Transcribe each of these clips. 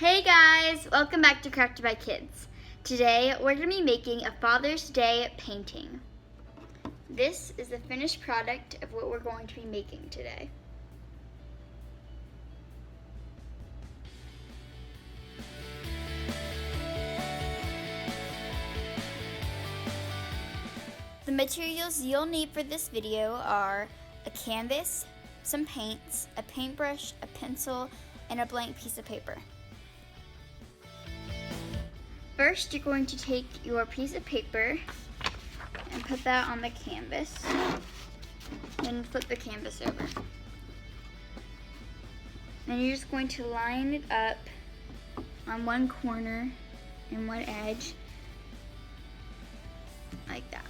Hey guys, welcome back to Crafted by Kids. Today we're going to be making a Father's Day painting. This is the finished product of what we're going to be making today. The materials you'll need for this video are a canvas, some paints, a paintbrush, a pencil, and a blank piece of paper. First, you're going to take your piece of paper and put that on the canvas, then flip the canvas over. Then you're just going to line it up on one corner and one edge, like that.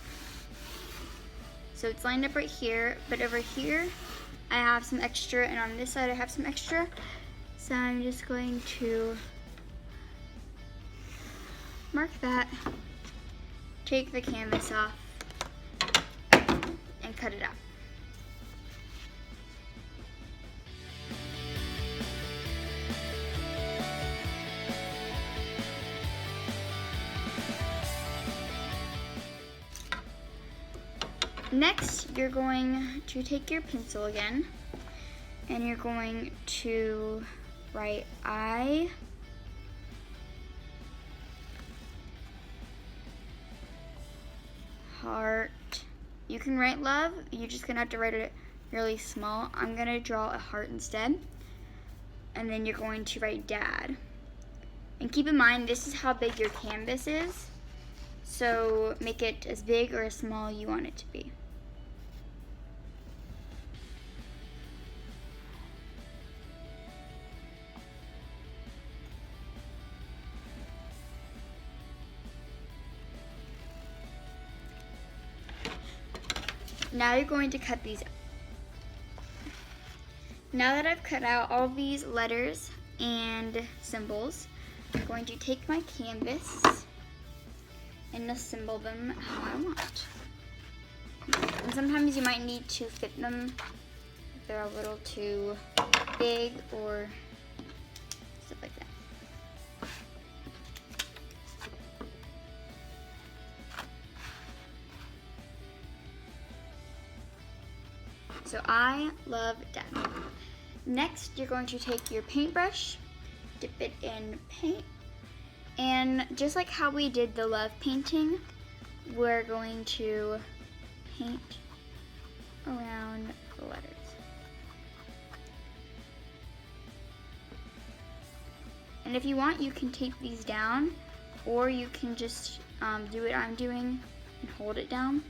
So it's lined up right here, but over here I have some extra, and on this side I have some extra. So I'm just going to mark that, take the canvas off, and cut it out. Next, you're going to take your pencil again, and you're going to write I, heart. You can write love, you're just gonna have to write it really small. I'm gonna draw a heart instead. And then you're going to write dad. And keep in mind, this is how big your canvas is. So make it as big or as small you want it to be. Now you're going to cut these out. Now that I've cut out all these letters and symbols, I'm going to take my canvas and assemble them how I want. And sometimes you might need to fit them if they're a little too big or stuff like that. So I love dad. Next, you're going to take your paintbrush, dip it in paint, and just like how we did the love painting, we're going to paint around the letters. And if you want, you can tape these down, or you can just do what I'm doing and hold it down.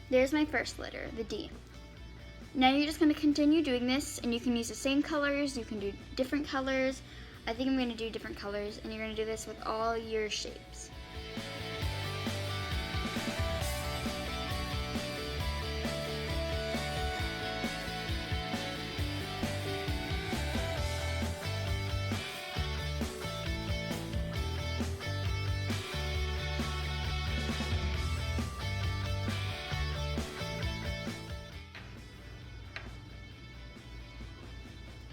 There's my first letter, the D. Now you're just going to continue doing this, and you can use the same colors, you can do different colors. I think I'm going to do different colors, and you're going to do this with all your shapes.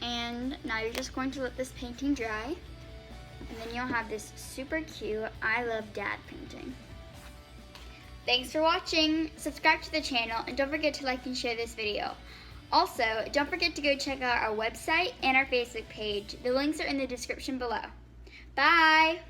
And now you're just going to let this painting dry, and then you'll have this super cute I love dad painting. Thanks for watching. Subscribe to the channel, and don't forget to like and share this video. Also, don't forget to go check out our website and our Facebook page. The links are in the description below. Bye!